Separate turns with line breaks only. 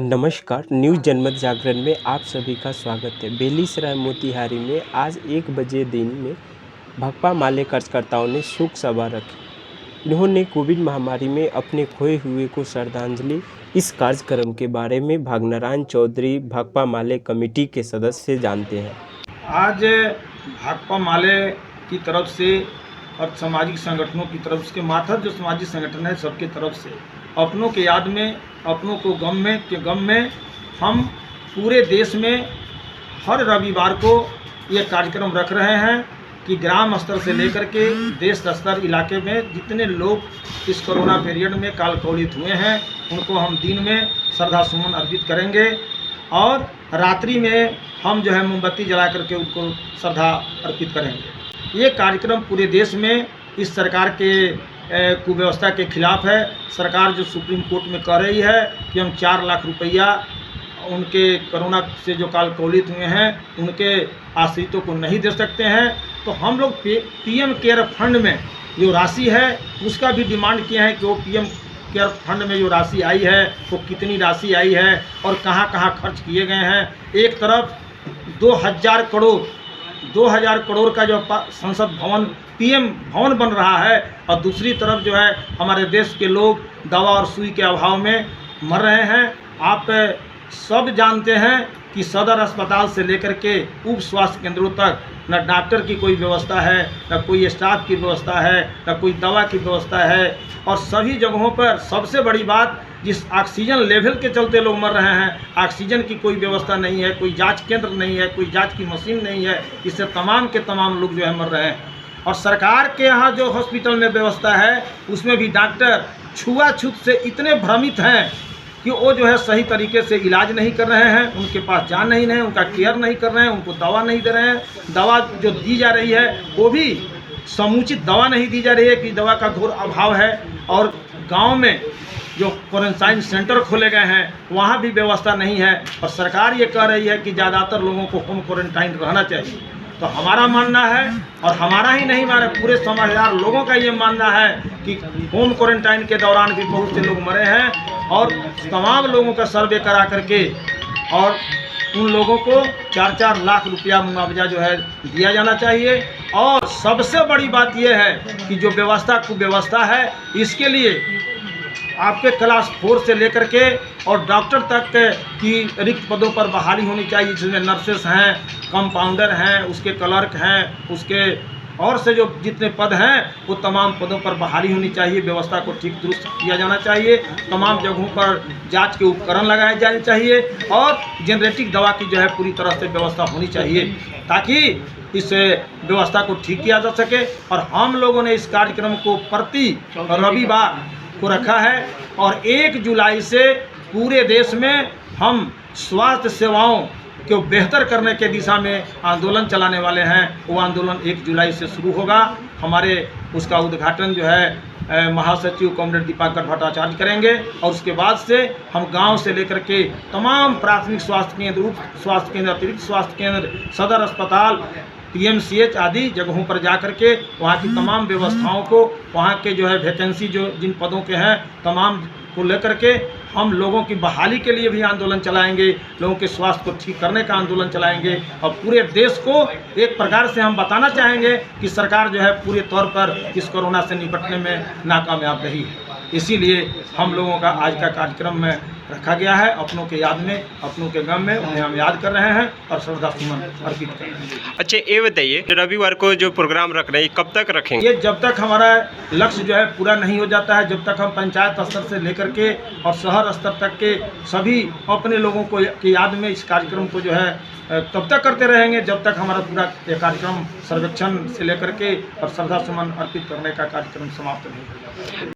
नमस्कार, न्यूज़ जनमत जागरण में आप सभी का स्वागत है। बेलीसराय मोतिहारी में आज 1 बजे दिन में भाकपा माले कार्यकर्ताओं ने शोक सभा रखी। इन्होंने कोविड महामारी में अपने खोए हुए को श्रद्धांजलि। इस कार्यक्रम के बारे में भागनारायण चौधरी भाकपा माले कमेटी के सदस्य जानते हैं।
आज भाकपा माले की तरफ से और सामाजिक संगठनों की तरफ से, माथर जो सामाजिक संगठन है सबके तरफ से अपनों के याद में, अपनों को गम में हम पूरे देश में हर रविवार को ये कार्यक्रम रख रहे हैं कि ग्राम स्तर से लेकर के देश स्तर इलाके में जितने लोग इस कोरोना पीरियड में कालकौलित हुए हैं उनको हम दिन में श्रद्धा सुमन अर्पित करेंगे और रात्रि में हम जो है मोमबत्ती जला करके उनको श्रद्धा अर्पित करेंगे। ये कार्यक्रम पूरे देश में इस सरकार के कुव्यवस्था के खिलाफ है। सरकार जो सुप्रीम कोर्ट में कह रही है कि हम 4 लाख रुपया उनके कोरोना से जो कालकौलित हुए हैं उनके आश्रितों को नहीं दे सकते हैं, तो हम लोग पीएम केयर फंड में जो राशि है उसका भी डिमांड किए हैं कि वो पीएम केयर फंड में जो राशि आई है वो कितनी राशि आई है और कहाँ कहाँ खर्च किए गए हैं। एक तरफ 2000 करोड़ का जो संसद भवन पीएम भवन बन रहा है और दूसरी तरफ जो है हमारे देश के लोग दवा और सुई के अभाव में मर रहे हैं। आप सब जानते हैं कि सदर अस्पताल से लेकर के उप स्वास्थ्य केंद्रों तक न डॉक्टर की कोई व्यवस्था है, न कोई स्टाफ की व्यवस्था है, न कोई दवा की व्यवस्था है और सभी जगहों पर सबसे बड़ी बात जिस ऑक्सीजन लेवल के चलते लोग मर रहे हैं, ऑक्सीजन की कोई व्यवस्था नहीं है, कोई जांच केंद्र नहीं है, कोई जांच की मशीन नहीं है, इससे तमाम के तमाम लोग जो है मर रहे हैं। और सरकार के यहाँ जो हॉस्पिटल में व्यवस्था है उसमें भी डॉक्टर छुआछूत से इतने भ्रमित हैं कि वो जो है सही तरीके से इलाज नहीं कर रहे हैं, उनके पास जान नहीं है, उनका केयर नहीं कर रहे हैं, उनको दवा नहीं दे रहे हैं। दवा जो दी जा रही है वो भी समुचित दवा नहीं दी जा रही है कि दवा का घोर अभाव है। और गांव में जो क्वारंटाइन सेंटर खोले गए हैं वहाँ भी व्यवस्था नहीं है और सरकार ये कह रही है कि ज़्यादातर लोगों को होम क्वारंटाइन रहना चाहिए। तो हमारा मानना है और हमारा ही नहीं हमारे पूरे समझदार लोगों का ये मानना है कि होम क्वारंटाइन के दौरान भी बहुत से लोग मरे हैं और तमाम लोगों का सर्वे करा करके और उन लोगों को 4-4 लाख रुपया मुआवजा जो है दिया जाना चाहिए। और सबसे बड़ी बात यह है कि जो कुव्यवस्था है इसके लिए आपके क्लास 4 से लेकर के और डॉक्टर तक की रिक्त पदों पर बहाली होनी चाहिए, जिसमें नर्सेस हैं, कंपाउंडर हैं, उसके क्लर्क हैं, उसके और से जो जितने पद हैं वो तमाम पदों पर बहाली होनी चाहिए। व्यवस्था को ठीक दुरुस्त किया जाना चाहिए। तमाम जगहों पर जांच के उपकरण लगाए जाने चाहिए और जेनरेटिक दवा की जो है पूरी तरह से व्यवस्था होनी चाहिए ताकि इस व्यवस्था को ठीक किया जा सके। और हम लोगों ने इस कार्यक्रम को प्रति रविवार को रखा है और 1 जुलाई से पूरे देश में हम स्वास्थ्य सेवाओं को बेहतर करने के दिशा में आंदोलन चलाने वाले हैं। वो आंदोलन 1 जुलाई से शुरू होगा। हमारे उसका उद्घाटन जो है महासचिव कॉमरेड दीपाकर भट्टाचार्य करेंगे और उसके बाद से हम गांव से लेकर के तमाम प्राथमिक स्वास्थ्य केंद्र, उप स्वास्थ्य केंद्र, अतिरिक्त स्वास्थ्य केंद्र, सदर अस्पताल, PMCH आदि जगहों पर जा कर के वहाँ की तमाम व्यवस्थाओं को, वहाँ के जो है वैकेंसी जो जिन पदों के हैं तमाम को लेकर के हम लोगों की बहाली के लिए भी आंदोलन चलाएंगे, लोगों के स्वास्थ्य को ठीक करने का आंदोलन चलाएंगे और पूरे देश को एक प्रकार से हम बताना चाहेंगे कि सरकार जो है पूरे तौर पर इस कोरोना से निपटने में नाकामयाब रही है। इसीलिए हम लोगों का आज का कार्यक्रम में रखा गया है। अपनों के याद में, अपनों के गम में उन्हें हम याद कर रहे हैं और श्रद्धा सुमन अर्पित कर रहे हैं।
अच्छा, ये बताइए रविवार को जो प्रोग्राम रख रहे हैं कब तक रखेंगे?
ये जब तक हमारा लक्ष्य जो है पूरा नहीं हो जाता है, जब तक हम पंचायत स्तर से लेकर के और शहर स्तर तक के सभी अपने लोगों को की याद में इस कार्यक्रम को जो है तब तक करते रहेंगे जब तक हमारा पूरा कार्यक्रम सर्वेक्षण से लेकर के और श्रद्धा सुमन अर्पित करने का कार्यक्रम समाप्त नहीं हो जाता।